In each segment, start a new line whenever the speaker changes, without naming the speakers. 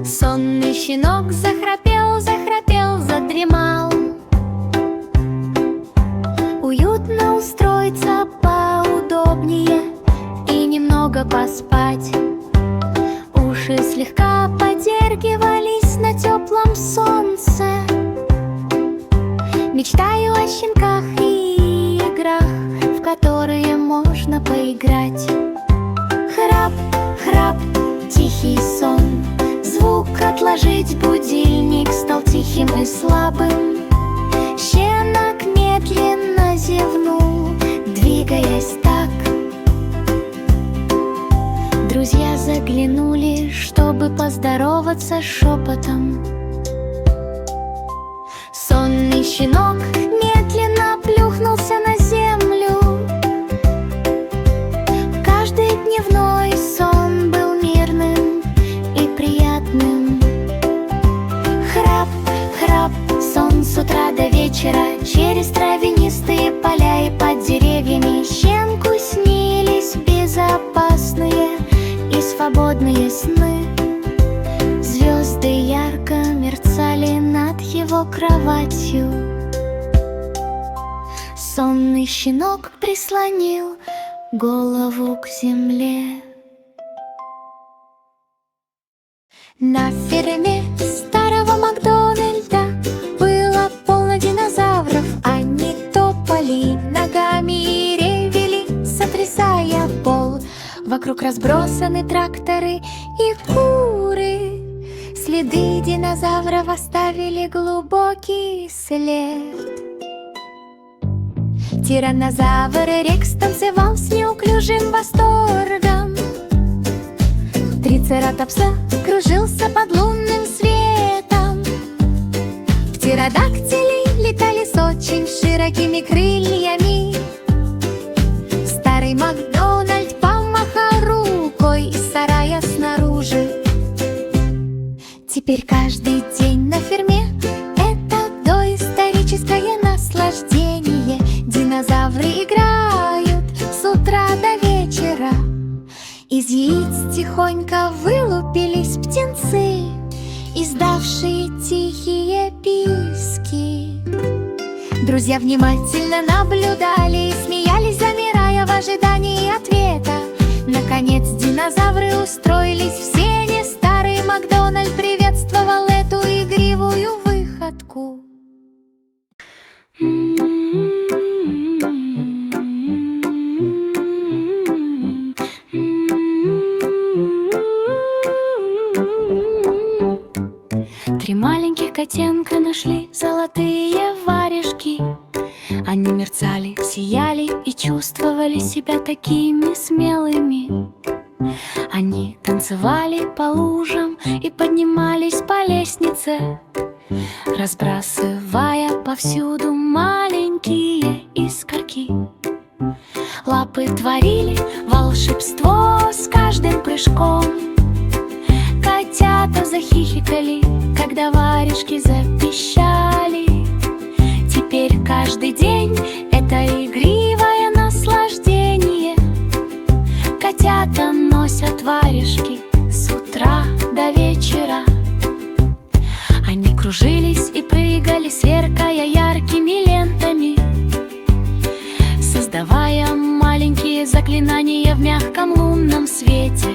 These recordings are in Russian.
Сонный щенок захрапел, захрапел, задремал. Уютно устроиться поудобнее и немного поспать. Уши слегка подергивались на теплом солнце. Мечтаю о щенках и играх, в которые можно поиграть. Храп, храп, тихий сон. Звук отложить, будильник стал тихим и слабым. Щенок медленно зевнул, двигаясь так. Друзья заглянули, чтобы поздороваться шепотом. Сонный щенок медленно плюхнулся на землю. Каждый дневной сон был мирным и приятным. Храп, храп, сон с утра до вечера. Через травянистые поля и под деревьями щенку снились безопасные и свободные сны. Звезды ярко мерцали над его кроватью. Сонный щенок прислонил голову к земле. На ферме старого Макдональда было полно динозавров. Они топали ногами и ревели, сотрясая пол. Вокруг разбросаны тракторы и куры. Следы динозавров оставили глубокий след. Тираннозавр Рекс танцевал с неуклюжим восторгом. Трицератопс кружился под лунным светом. Птеродактили летали с очень широкими крыльями. Старый Макдональд помахал рукой из сарая снаружи. Теперь каждый день на ферме — это доисторическое наслаждение. Динозавры играют с утра до вечера. Из яиц тихонько вылупились птенцы, издавшие тихие писки. Друзья внимательно наблюдали и смеялись, замирая в ожидании ответа. Наконец динозавры устроились в сене. Старый Макдональд приветствовал эту игривую выходку. Три маленьких котенка нашли золотые варежки. Они мерцали, сияли и чувствовали себя такими смелыми. Они танцевали по лужам и поднимались по лестнице, разбрасывая повсюду маленькие искорки. Лапы творили волшебство с каждым прыжком. Котята захихикали, когда варежки запищали. Теперь каждый день это игривое наслаждение. Котята носят варежки с утра до вечера. Они кружились и прыгали, сверкая яркими лентами, создавая маленькие заклинания в мягком лунном свете.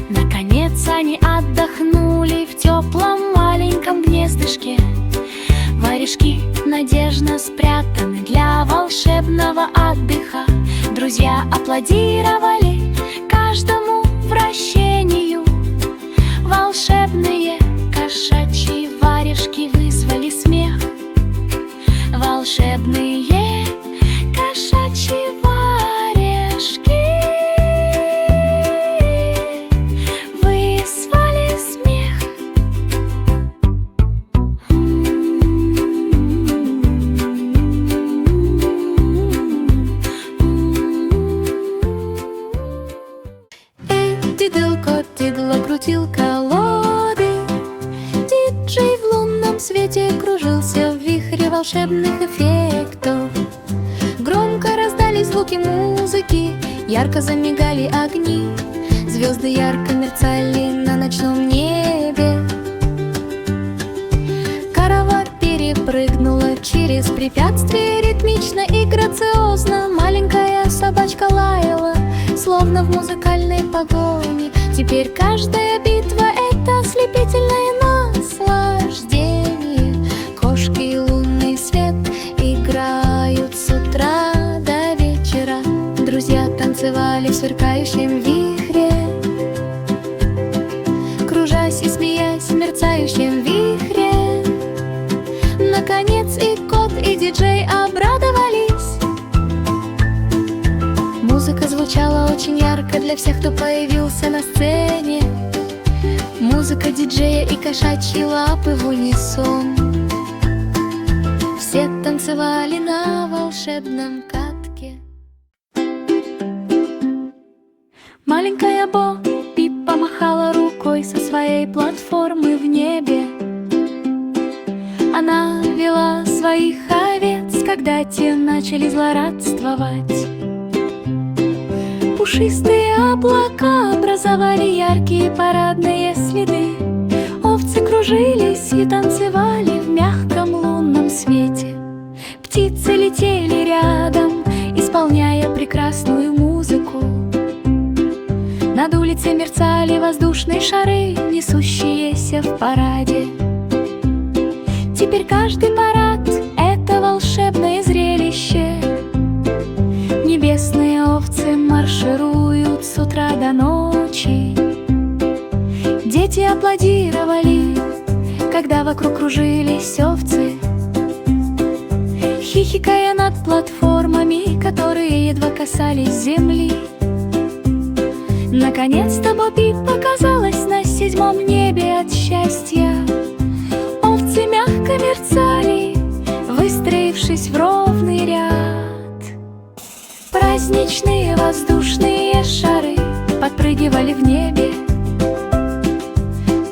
Наконец они отдохнули в теплом маленьком гнездышке. Варежки надежно спрятаны для волшебного отдыха. Друзья аплодировали каждому вращению. Волшебные кошачьи варежки вызвали смех. Волшебные кошачьи варежки вызвали смех. Дидло крутил колоды. Диджей в лунном свете кружился в вихре волшебных эффектов. Громко раздались
звуки музыки, ярко замигали огни, звезды ярко мерцали на ночном небе. Караван перепрыгнула через препятствие, ритмично и грациозно. Маленькая собачка лаяла, словно в музыкальной погоне. Теперь каждая битва — это ослепительное наслаждение. Кошки и лунный свет играют с утра до вечера. Друзья танцевали в сверкающем вихре, кружась и смеясь в мерцающем вихре. Наконец и кот, и диджей обрадовались. Музыка звучала очень ярко для всех, кто появился на сцене. Музыка диджея и кошачьи лапы в унисон. Все танцевали на волшебном катке. Маленькая Бо Пип помахала рукой со своей платформы в небе. Она вела своих овец, когда те начали злорадствовать. Пушистые облака образовали яркие парадные следы. Овцы кружились и танцевали в мягком лунном свете. Птицы летели рядом, исполняя прекрасную музыку. Над улицей мерцали воздушные шары, несущиеся в параде. Теперь каждый парад — это волшебное зрелище. Небесные овцы маршируют с утра до ночи. Дети аплодировали, когда вокруг кружились овцы, хихикая над платформами, которые едва касались земли. Наконец-то Бо Пип показалась на 7-м небе от счастья. Овцы мягко мерцали, выстроившись в ровный ряд. Праздничные воздушные шары подпрыгивали в небе.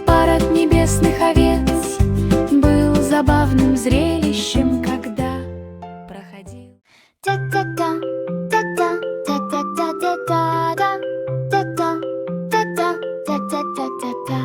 Парад небесных овец был забавным зрелищем, когда проходил.
Та-та-та, та-та, та-та-та-та-та-та, та-та, та-та, та-та-та-та-та.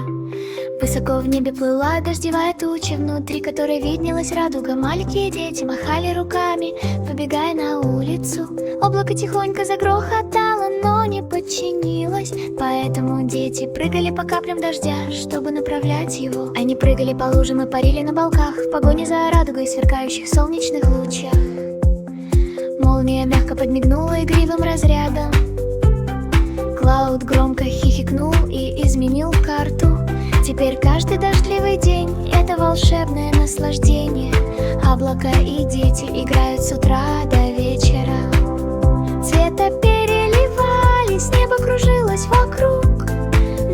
Высоко в небе плыла дождевая туча, внутри которой виднелась радуга. Маленькие дети махали руками, побегая на улицу. Облако тихонько загрохотало, но не подчинилось. Поэтому дети прыгали по каплям дождя, чтобы направлять его. Они прыгали по лужам и парили на балках в погоне за радугой в сверкающих солнечных лучах. Молния мягко подмигнула игривым разрядом. Клауд громко хихикнул и изменил карту. Теперь каждый дождливый день — это волшебное наслаждение. Облака и дети играют с утра до вечера. Цвета переливались, небо кружилось вокруг.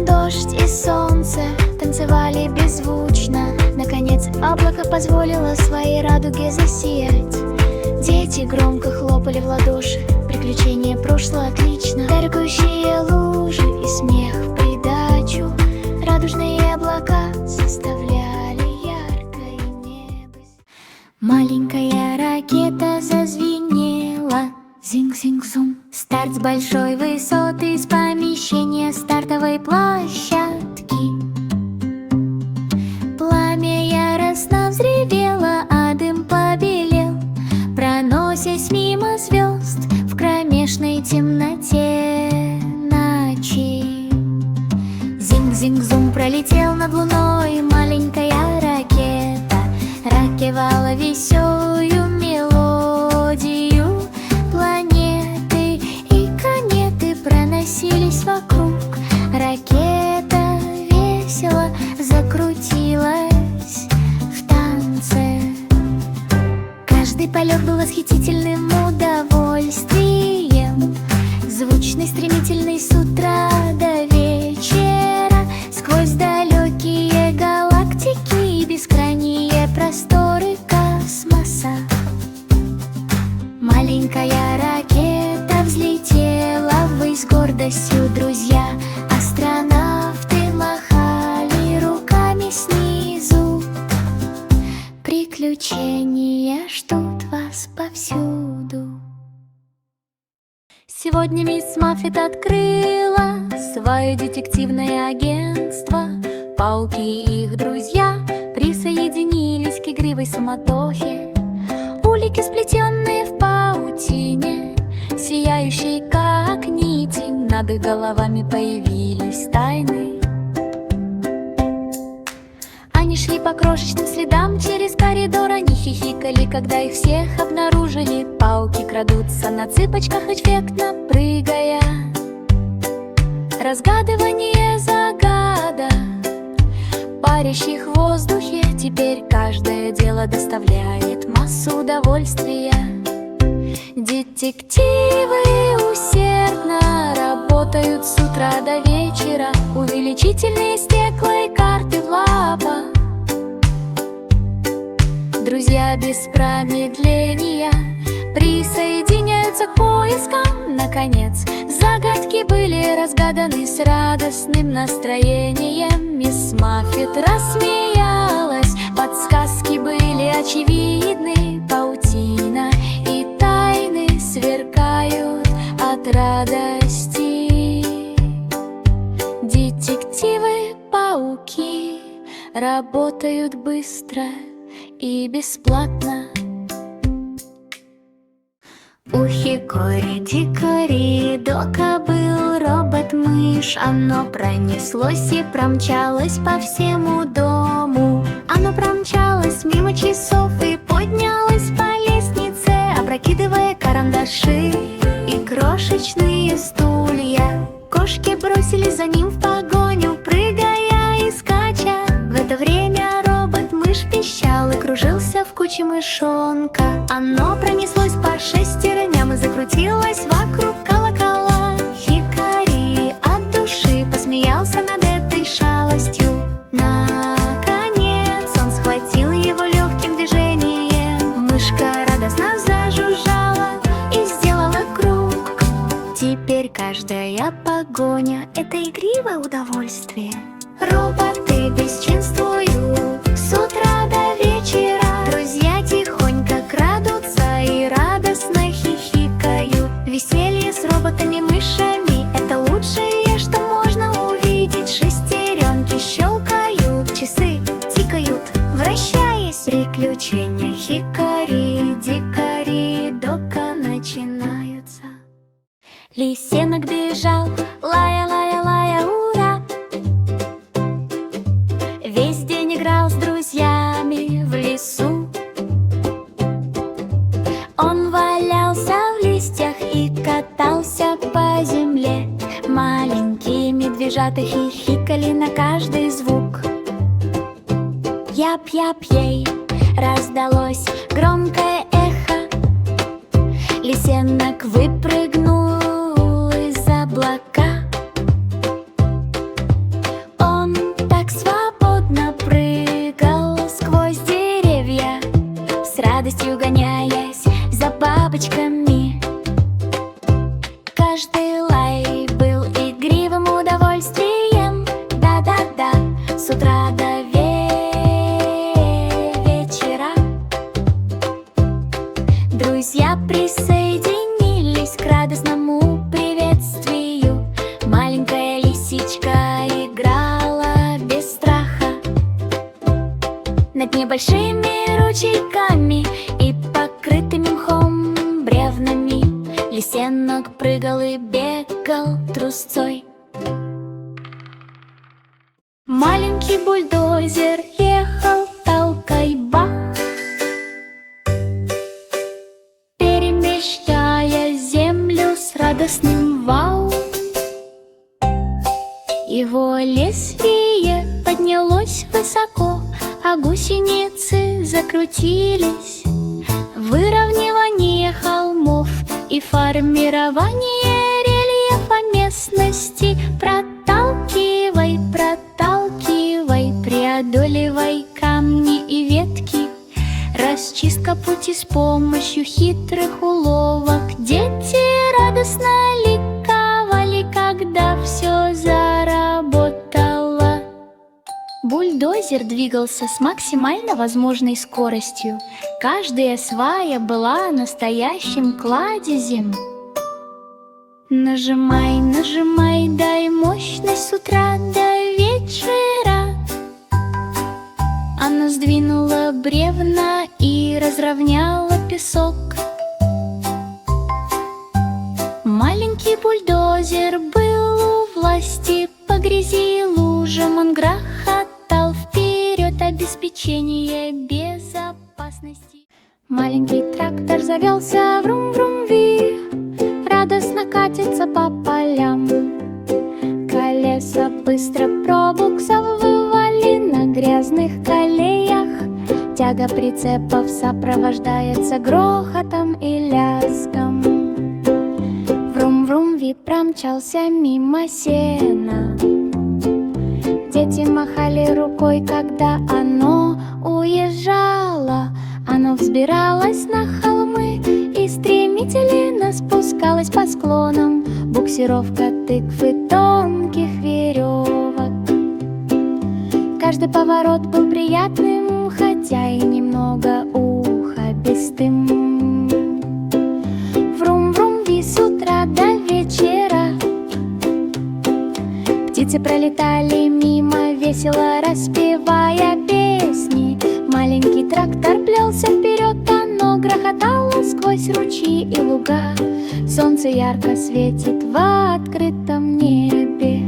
Дождь и солнце танцевали беззвучно. Наконец облако позволило своей радуге засиять. Дети громко хлопали в ладоши, приключение прошло отлично. Дорогущие лужи и смех в придачу. Радужные облака составляли яркое небо. Маленькая ракета зазвенела. Зинг-зинг-зум. Старт с большой высоты, с помещения стартовой площадки. Пламя яростно взревело, а дым побелел, проносясь мимо звезд в кромешной темноте ночи. Зинг-зинг-зум пролетел над луной маленькая ракета, распевала веселую мелодию. Планеты и кометы проносились вокруг. Ракета весело закрутилась в танце. Каждый полет был восхитительным удовольствием, звучный, стремительный с утра до вечера. Сквозь далекие галактики и бескрайние просторы космоса
Сегодня мисс Маффет открыла свое детективное агентство. Пауки и их друзья присоединились к игривой суматохе. Улики, сплетенные в паутине, сияющие как нити, над их головами появились тайны. Они шли по крошечным следам через коридор, они хихикали, когда их всех обнаружили. Пауки крадутся на цыпочках, эффектно прыгая. Разгадывание загадок, парящих в воздухе. Теперь каждое дело доставляет массу удовольствия. Детективы усердно работают с утра до вечера. Увеличительные стекла и карты в лапах. Друзья без промедления присоединяются к поискам. Наконец, загадки были разгаданы с радостным настроением. Мисс Маффет рассмеялась, подсказки были очевидны. Паутина и тайны сверкают от радости. Детективы-пауки работают быстро и бесплатно.
У Хикори-Дикори Дока был робот-мышь. Оно пронеслось и промчалось по всему дому. Оно промчалось мимо часов и поднялось по лестнице, опрокидывая карандаши и крошечные стулья. Кошки бросились за ним в погоню, прыгая и скача. В это время робот-мышь пищал и кружился в куче мышонка. Оно пронеслось по шестерням и закрутилось вокруг колокола. Хикори от души посмеялся над этой шалостью. Наконец он схватил его легким движением. Мышка радостно зажужжала и сделала круг. Теперь каждая погоня — это игривое удовольствие. Роботы бесчинствуют с утра до вечера. Друзья тихонько крадутся и радостно хихикают. Веселье с роботами-мышами — это лучшее, что можно увидеть. Шестеренки щелкают, часы тикают, вращаясь. Приключения Хикори-Дикори Дока начинаются.
Лисенок бежал, лая-лая-лая, ура! Весь день играл с друзьями в лесу. Он валялся в листьях и катался по земле. Маленькие медвежата хихикали на каждый звук. Яп-яп-ей, раздалось громкое эхо. Лисенок выпрыгнул из облака. Он так свободно прыгал сквозь деревья, с радостью гоняясь за бабочками. Каждый лай был игривым удовольствием. Да-да-да, с утра до вечера. Друзья присоединились к радостному приветствию. Маленькая лисичка играла без страха над небольшими ручейками и покрытыми мхом бревнами. Лисенок прыгал и бегал трусцой. Маленький бульдозер ехал, толкай-бах, перемещая землю с радостным вау. Его лезвие поднялось высоко, а гусеницы закрутились. Выравнивание холмов и формирование рельефа местности. Проталкивай, проталкивай, преодоливай камни и ветки. Расчистка пути с помощью хитрых уловок. Дети радостно ликовали, когда все заработало. Бульдозер двигался с максимально возможной скоростью. Каждая свая была настоящим кладезем. Нажимай, нажимай, дай мощность с утра до вечера. Она сдвинула бревна и разровняла песок. Маленький бульдозер был у власти, по грязи и лужам он грохотал вперед, обеспечение безопасности. Маленький трактор завелся, врум-врум-ви, радостно катится по полям. Колеса быстро пробуксовывали на грязных колеях. Тяга прицепов сопровождается грохотом и лязгом. Врум-врум-ви промчался мимо сена. Дети махали рукой, когда оно уезжало. Оно взбиралось на холмы и стремительно спускалось по склонам. Буксировка тыкв и тонких веревок. Каждый поворот был приятным, хотя и немного ухабистым. Врум-врум-ви с утра до вечера. Птицы пролетали мимо, весело распевая песни. Маленький трактор плелся вперед, оно грохотало сквозь ручьи и луга. Солнце ярко светит в открытом небе.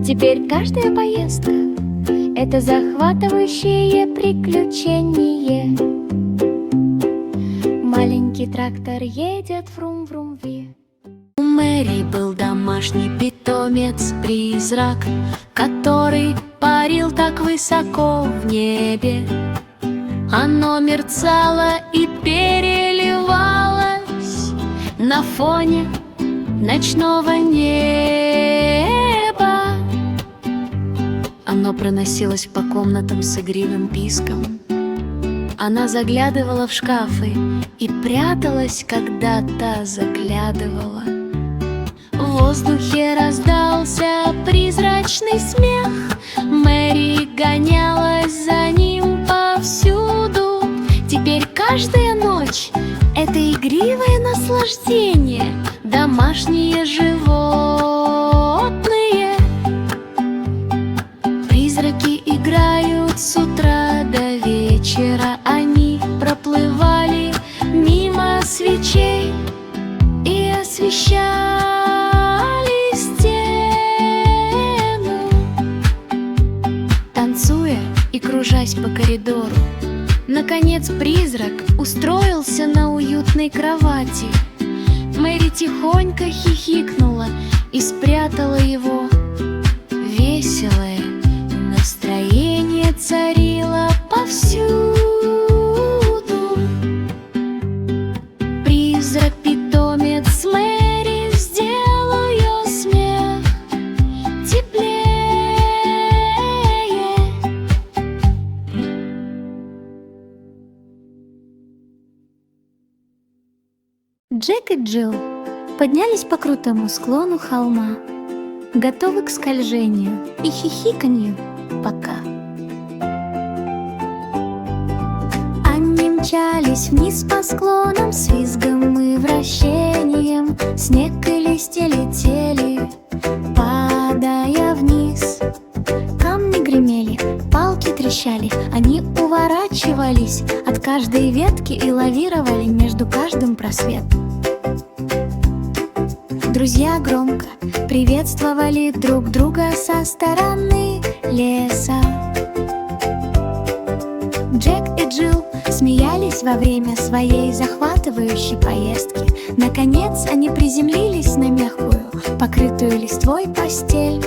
Теперь каждая поездка — это захватывающее приключение. Маленький трактор едет врум-врум-ви. У Мэри был домашний питомец-призрак, который парил так высоко в небе. Оно мерцало и переливалось на фоне ночного неба. Оно проносилось по комнатам с игривым писком. Она заглядывала в шкафы и пряталась, когда-то заглядывала. В воздухе раздался призрачный смех. Мэри гонялась за ним повсюду. Теперь каждая ночь — это игривое наслаждение. Домашние животные. Призраки играют с утра до вечера. Они проплывали мимо свечей и освещали стену. Танцуя и кружась по коридору, наконец призрак устроился на уютной кровати. Мэри тихонько хихикнула и спрятала его. Веселое настроение царило повсюду. Призрак-питомец Мэри сделал ее смех теплее. Джек и Джилл поднялись по крутому склону холма, готовы к скольжению и хихиканью пока. Они мчались вниз по склонам с визгом и вращением. Снег и листья летели, падая вниз. Камни гремели, палки трещали. Они уворачивались от каждой ветки и лавировали между каждым просветом. Друзья громко приветствовали друг друга со стороны леса. Джек и Джилл смеялись во время своей захватывающей поездки. Наконец они приземлились на мягкую, покрытую листвой постель.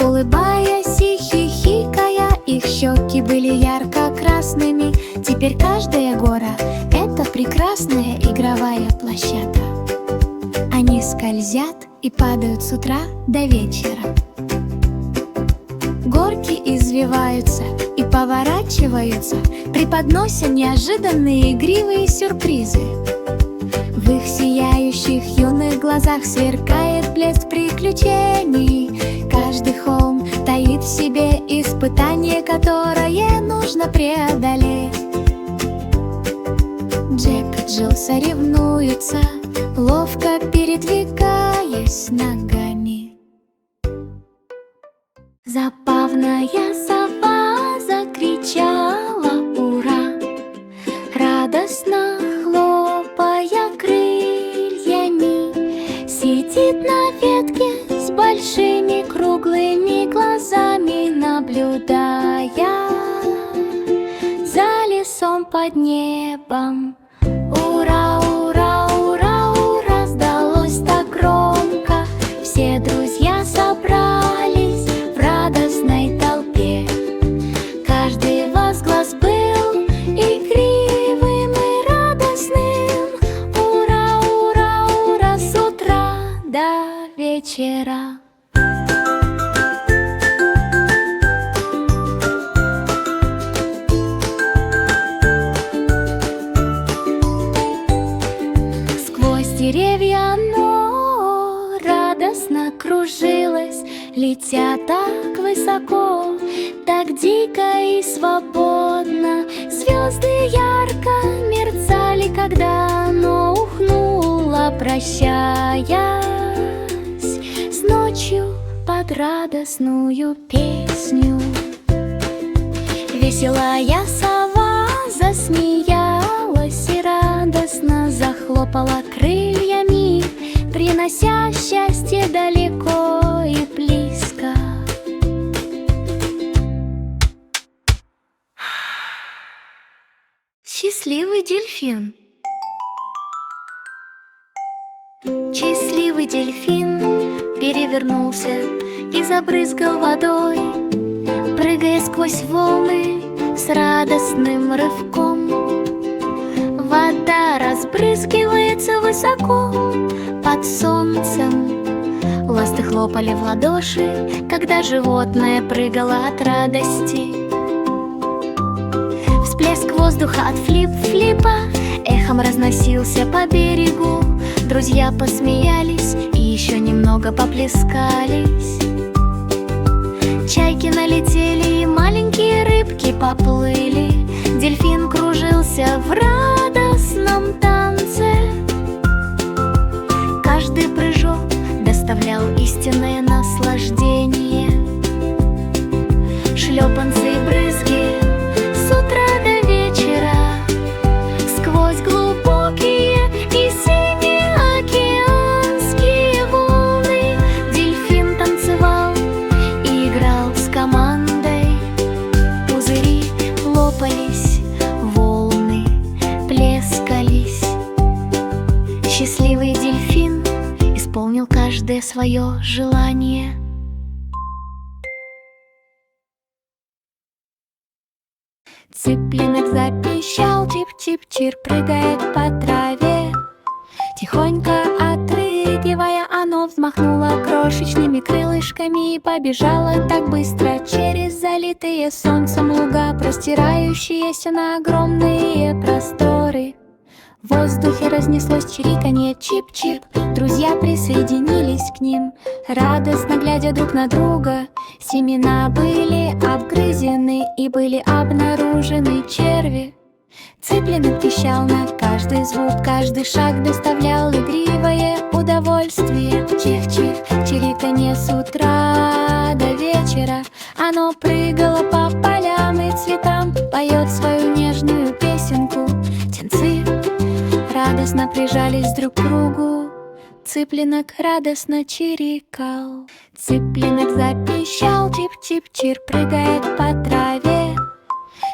Улыбаясь и хихикая, их щеки были ярко-красными. Теперь каждая гора — это прекрасная игровая площадка. Они скользят и падают с утра до вечера. Горки извиваются и поворачиваются, преподнося неожиданные игривые сюрпризы. В их сияющих юных глазах сверкает блеск приключений. Каждый холм таит в себе испытание, которое нужно преодолеть. Джек и Джилл соревнуются, ловко передвигаясь Сидит на ветке с большими круглыми глазами, наблюдая за лесом под небом. Ура, ура, ура, ура, раздалось так громко. Все друзья собрались в радостной толпе. Каждый возглас был игривым и радостным. Ура, ура, ура, с утра до вечера. Сквозь деревья оно радостно кружилось, летя так высоко, так дико и свободно. Звезды ярко мерцали, когда оно ухнуло, прощаясь с ночью под радостную песню. Веселая сова засмеялась и радостно захлопала крыльями, принося счастье далеко и близко. Счастливый дельфин. Счастливый дельфин перевернулся и забрызгал водой, прыгая сквозь волны с радостным рывком. Вода разбрызгивается высоко под солнцем. Ласты хлопали в ладоши, когда животное прыгало от радости. Всплеск воздуха от флип-флипа эхом разносился по берегу. Друзья посмеялись и еще немного поплескались. Чайки налетели и маленькие рыбки поплыли. Дельфин кружился в радостном танце. Каждый прыжок доставлял истинное наслаждение. Шлепанцы и брызги с утра до вечера, сквозь глубокие и синие океанские волны, дельфин танцевал и играл с командой. Пузыри лопались, волны плескались. Счастливый дельфин исполнил каждое свое желание. Цыпленок запищал, чип-чип-чир, прыгает по траве. Тихонько отрыгивая, оно взмахнуло крошечными крылышками и побежало так быстро через залитые солнцем луга, простирающиеся на огромные просторы. В воздухе разнеслось чириканье, чип-чип. Друзья присоединились к ним, радостно глядя друг на друга. Семена были обгрызены и были обнаружены черви. Цыпленок пищал на каждый звук, каждый шаг доставлял игривое удовольствие. Чих-чих, чириканье с утра до вечера. Оно прыгало по полям и цветам, поет свою нежную песенку. Птенцы радостно прижались друг к другу. Цыпленок радостно чирикал. Цыпленок запищал, чип-чип-чир, прыгает по траве.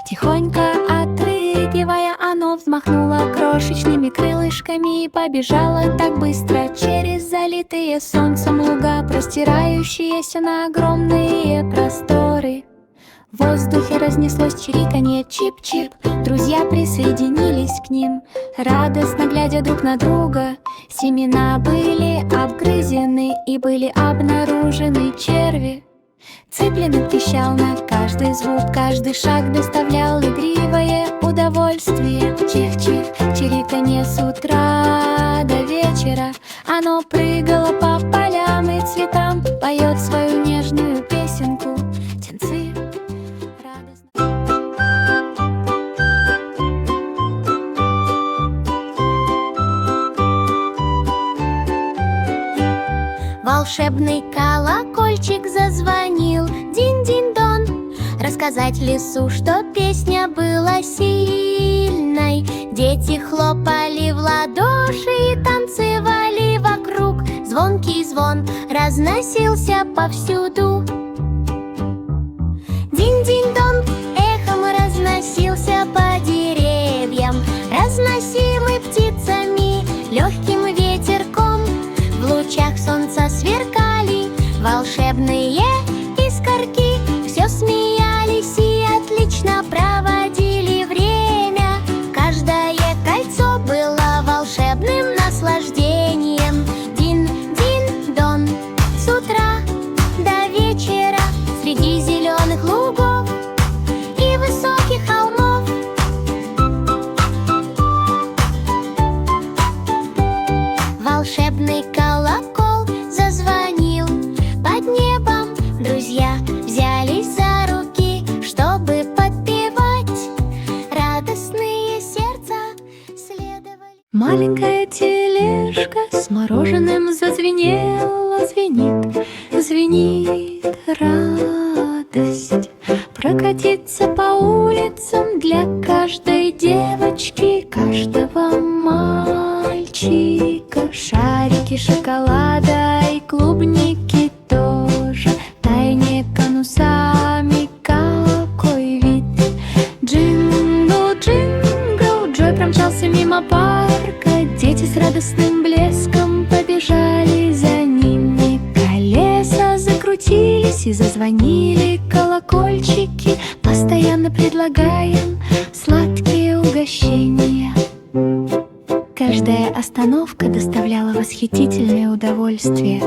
Тихонько отрыгивая, оно взмахнуло крошечными крылышками и побежало так быстро через залитые солнцем луга, простирающиеся на огромные просторы. В воздухе разнеслось чириканье, чип-чип. Друзья присоединились к ним, радостно глядя друг на друга. Семена были обгрызены и были обнаружены черви. Цыпленок пищал на каждый звук, каждый шаг доставлял игривое удовольствие. Чих-чих, чириканье с утра до вечера. Оно прыгало по полям и цветам, поет свою нежную песенку. Птенцы радостно.
Волшебный колокольчик зазвонил, динь-динь-дон. Рассказать лису, что песня была сильной. Дети хлопали в ладоши и танцевали вокруг. звонкий звон разносился повсюду. Динь-динь-дон эхом разносился по деревьям, разносимый птицами легким ветерком. В лучах солнца сверкали волшебные искорки, все смеялись и отлично проводили время. Каждое кольцо было волшебным наслаждением. Дин-дин-дон, с утра до вечера среди зеленых лугов и высоких холмов. Волшебный колокол зазвонил под небом. Друзья взялись за руки, чтобы подпевать. Радостные сердца следовали.
Маленькая тележка с мороженым зазвенела, звенит, звенит радость. Прокатиться по улицам для каждой девочки, каждого мальчика. Шарики шоколада и клубники тоже, тайне конусами какой вид. Джингл, джингл, Джой промчался мимо парка. Дети с радостным блеском побежали за ними. Колеса закрутились и зазвонили колокольчики, постоянно предлагаем сладкие угощения. Каждая остановка доставляла восхитительное удовольствие.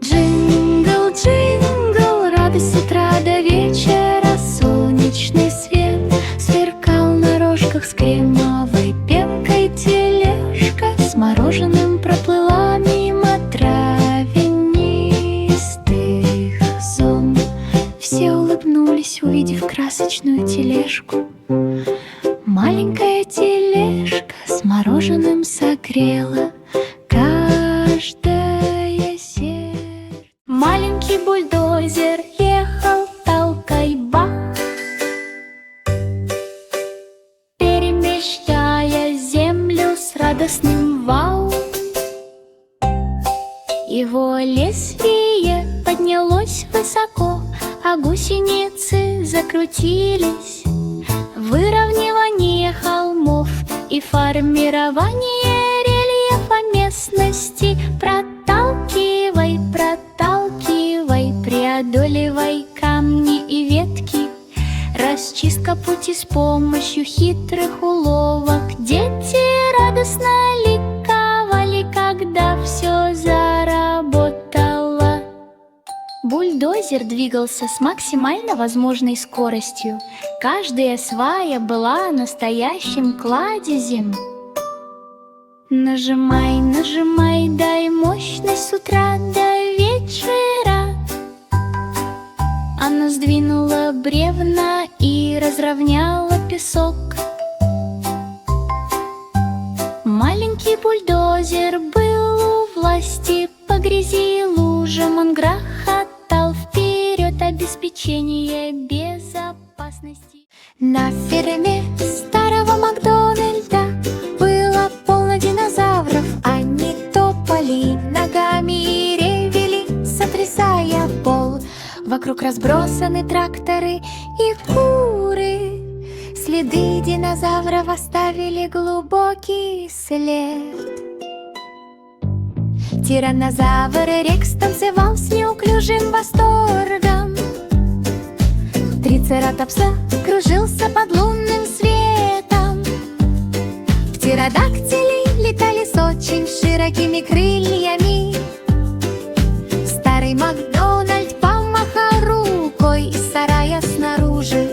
Джингл, джингл, радость с утра до вечера. Солнечный свет сверкал на рожках с кремовой пенкой. Тележка с мороженым проплыла мимо травянистых зон. Все улыбнулись, увидев красочную тележку. Маленькая тележка с мороженым согрела каждое сердце. Маленький бульдозер ехал, толкай бах, перемещая землю с радостным вау. Его лезвие поднялось высоко, а гусеницы закрутились. Выравнивание холмов и формирование рельефа местности. Проталкивай, проталкивай, преодоливай камни и ветки. Расчистка пути с помощью хитрых уловок. Дети радостно ликовали, когда все заработало. Бульдозер двигался с максимально возможной скоростью. Каждая свая была настоящим кладезем. Нажимай, нажимай, дай мощность с утра до вечера. Она сдвинула бревна и разровняла песок. Маленький бульдозер был у власти. По грязи и лужам он грохотал вперед, обеспечение безопасности. На ферме старого Макдональда было полно динозавров. Они топали ногами и ревели, сотрясая пол. Вокруг разбросаны тракторы и куры. Следы динозавров оставили глубокий след. Тираннозавр Рекс танцевал с неуклюжим восторгом. Трицератопса кружился под лунным светом. Птеродактили летали с очень широкими крыльями. Старый Макдональд помахал рукой из сарая снаружи.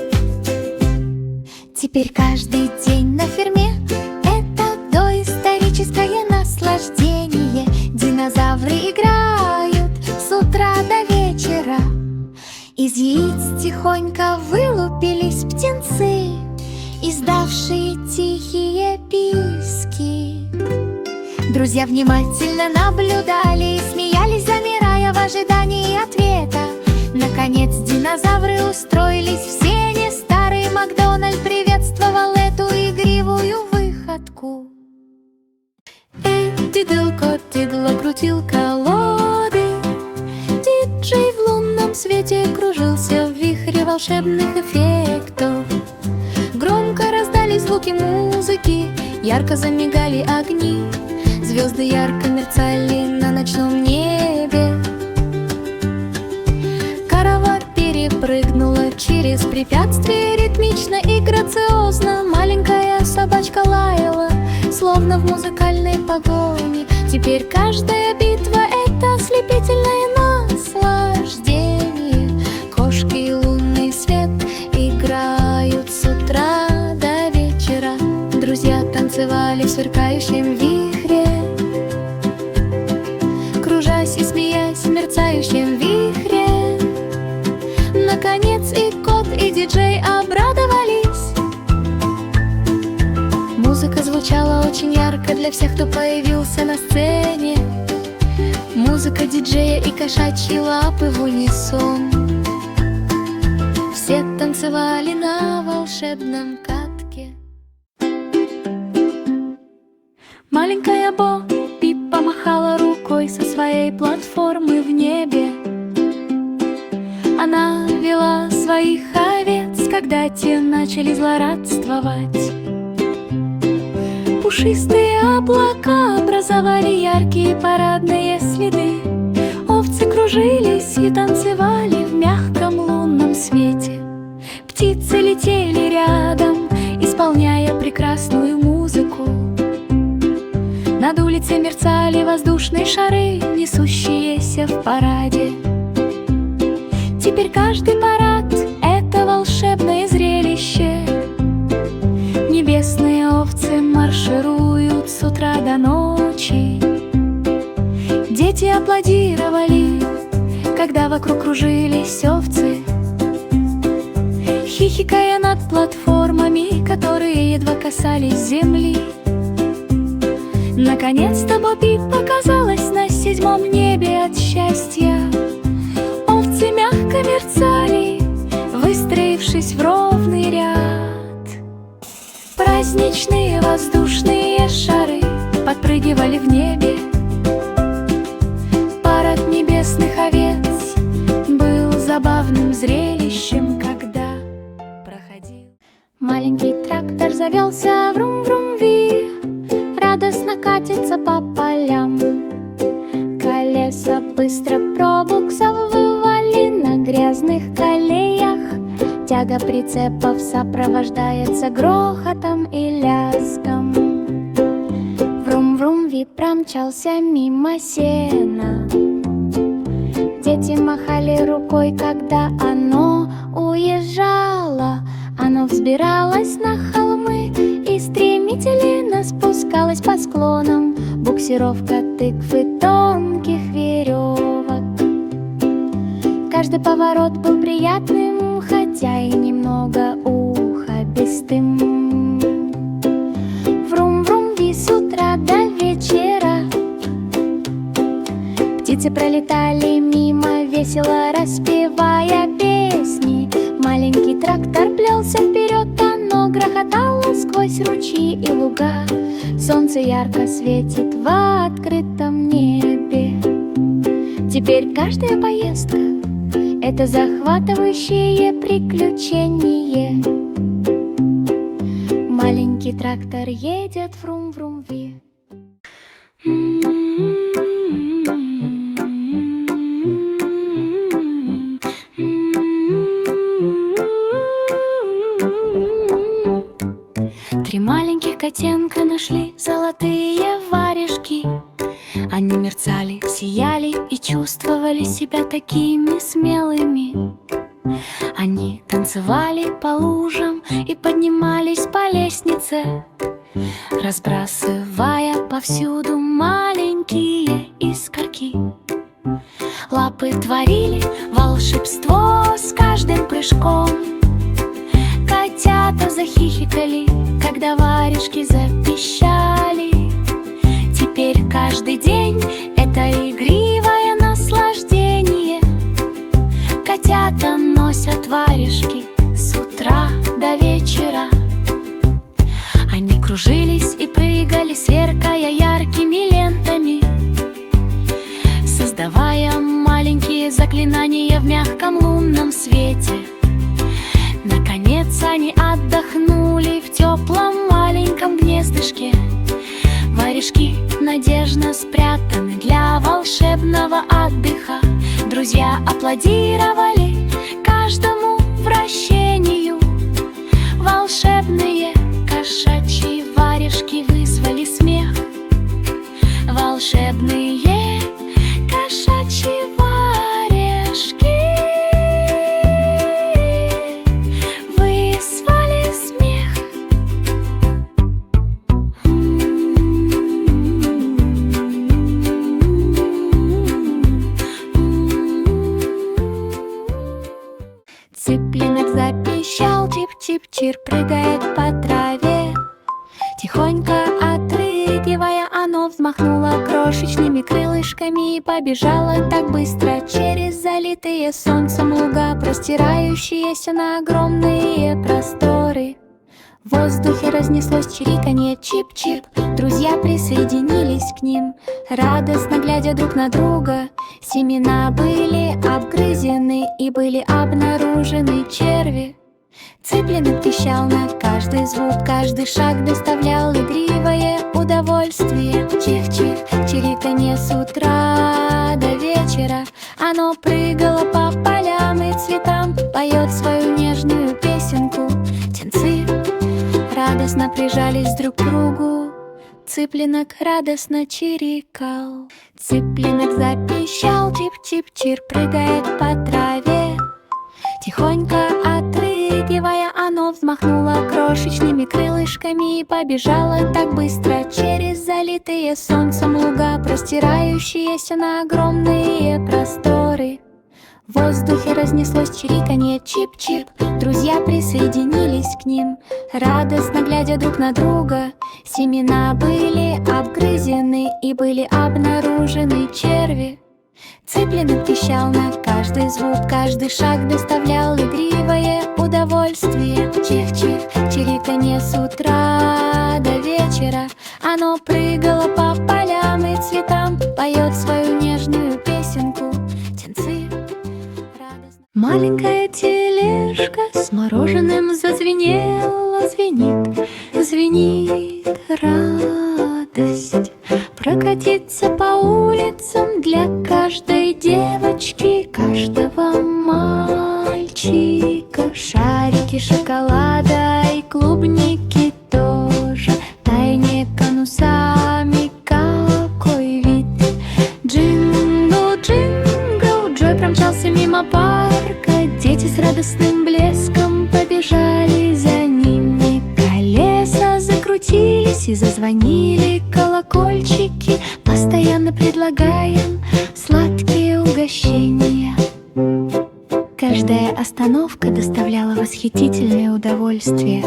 Теперь каждый день на ферме — это доисторическое наслаждение. Динозавры играют с утра до вечера. Из яиц тихонько вылупились птенцы, издавшие тихие писки. Друзья внимательно наблюдали и смеялись, замирая в ожидании ответа. Наконец динозавры устроились в сене. Старый Макдональд приветствовал эту игривую выходку. Тидл-кот, Тидло крутил коло. лунном свете кружился в вихре волшебных эффектов. Громко раздались звуки музыки, ярко замигали огни, звезды ярко мерцали на ночном небе. Караван перепрыгнула через препятствия ритмично и грациозно. Маленькая собачка лаяла, словно в музыкальной погоне. Теперь каждая битва — это ослепительное наслаждение. Кошки и лунный свет играют с утра до вечера. Друзья танцевали в сверкающем вихре, кружась и смеясь в мерцающем вихре. Наконец и кот, и диджей обрадовались. Музыка звучала очень ярко для всех, кто появился на сцене. Музыка диджея и кошачьи лапы в унисон. Все танцевали на волшебном катке. Маленькая Бо Пип помахала рукой со своей платформы в небе. Она вела своих овец, когда те начали злорадствовать. Пушистые облака образовали яркие парадные следы. Овцы кружились и танцевали в мягком лунном свете. Птицы летели рядом, исполняя прекрасную музыку. Над улицей мерцали воздушные шары, несущиеся в параде. Теперь каждый парад — это волшебное зрелище. Небесные овцы маршируют с утра до ночи. Дети аплодировали, когда вокруг кружились овцы, хихикая над платформами, которые едва касались земли. Наконец-то Бо Пип показалась на 7-м небе от счастья. Овцы мягко мерцали, выстроившись в ровный ряд. Праздничные воздушные шары подпрыгивали в небе. Парад небесных овец был забавным зрелищем, когда проходил. Маленький трактор завелся, врум-врум-ви, радостно катится по полям. Колеса быстро пробуксовывали на грязных колеях. Тяга прицепов сопровождается грохотом и лязгом. Врум-врум-ви промчался мимо сена. Дети махали рукой, когда оно уезжало. Оно взбиралось на холмы и стремительно спускалось по склонам. Буксировка тыкв и тонких веревок. Каждый поворот был приятным, хотя и немного ухабистым. Врум-врум-ви с утра до вечера. Птицы пролетали мимо, весело распевая песни. Маленький трактор плелся вперед, оно грохотало сквозь ручьи и луга. Солнце ярко светит в открытом небе. Теперь каждая поездка — это захватывающее приключение. Маленький трактор едет врум-врум-ви. Три маленьких котенка нашли золотые варежки. Они мерцали, сияли и чувствовали себя такими смелыми. Они танцевали по лужам и поднимались по лестнице, разбрасывая повсюду маленькие искорки. Лапы творили волшебство с каждым прыжком. Котята захихикали, когда варежки запищали. Теперь каждый день это игривое наслаждение. Котята носят варежки с утра до вечера. Они кружились и прыгали, сверкая яркими лентами, создавая маленькие закрытия заклинание в мягком лунном свете. Наконец они отдохнули в теплом маленьком гнездышке. Варежки надежно спрятаны для волшебного отдыха. Друзья аплодировали каждому вращению. Волшебные кошачьи варежки вызвали смех. Волшебные кошачьи варежки вызвали смех. Цыпленок запищал, чип-чип-чир, прыгает по траве. Тихонько отрыгивая, оно взмахнуло крошечными крылышками и побежало так быстро через залитые солнцем луга, простирающиеся на огромные просторы. В воздухе разнеслось чириканье, чип-чип. Друзья присоединились к ним, радостно глядя друг на друга. Семена были обгрызены и были обнаружены черви. Цыпленок пищал на каждый звук, каждый шаг доставлял игривое удовольствие. Чих-чих, чириканье с утра до вечера. Оно прыгало по полям и цветам, поет свою нежную песенку. Птенцы радостно прижались друг к другу. Цыпленок радостно чирикал. Цыпленок запищал, чип-чип-чир, прыгает по траве. Тихонько отрыгивая, оно взмахнуло крошечными крылышками и побежало так быстро через залитые солнцем луга, простирающиеся на огромные просторы. В воздухе разнеслось чириканье, чип-чип. Друзья присоединились к ним, радостно глядя друг на друга. Семена были обгрызены и были обнаружены черви. Цыпленок пищал на каждый звук, каждый шаг доставлял игривое удовольствие. Чих-чих, чириканье с утра до вечера. Оно прыгало по полям и цветам, поет свою нежную песенку. Птенцы радостно. Маленькая тележка с мороженым зазвенела, звенит, звенит радость. Прокатиться по улицам для каждой девочки, каждого мальчика. Шарики шоколада и клубники тоже, тайне конусами какой вид. Джингл, джингл, Джой промчался мимо парка. Дети с радостным блеском побежали за ними. Колеса закрутились и зазвонили колокольчики, постоянно предлагаем сладкие угощения. Каждая остановка доставляла восхитительное удовольствие.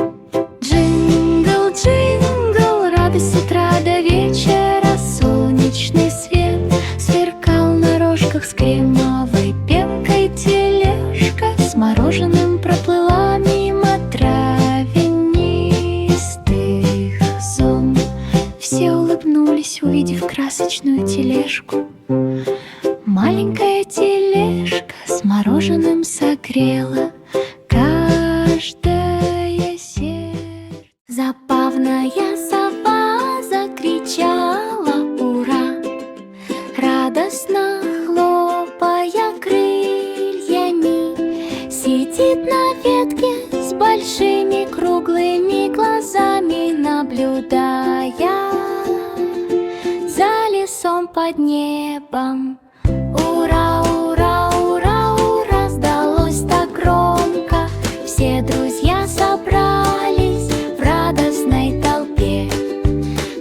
Джингл, джингл, радость с утра до вечера. Солнечный свет сверкал на рожках с кремовой пенкой. Тележка с мороженым проплыла мимо травянистых зон. Все улыбнулись, увидев красочную тележку. Маленькая тележка с мороженым согрела каждое сердце. Забавная сова закричала ура, радостно хлопая крыльями. Сидит на ветке с большими круглыми глазами, наблюдая за лесом под небом. Ура, ура, ура, ура, раздалось так громко. Все друзья собрались в радостной толпе.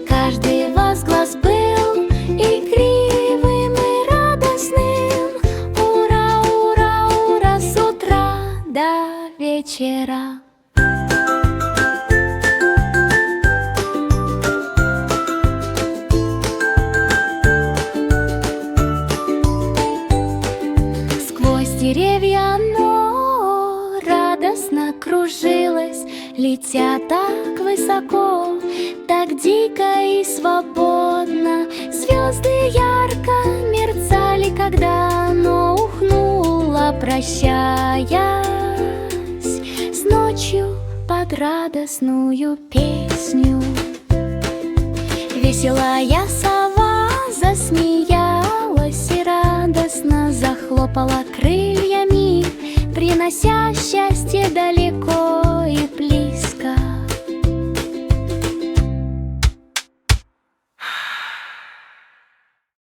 Каждый возглас был игривым и радостным. Ура, ура, ура, с утра до вечера. Деревья оно радостно кружилось, летя так высоко, так дико и свободно. Звезды ярко мерцали, когда оно ухнуло. прощаясь с ночью под радостную песню. Веселая сова засмеялась и радостно захлопала крыльями, принося счастье далеко.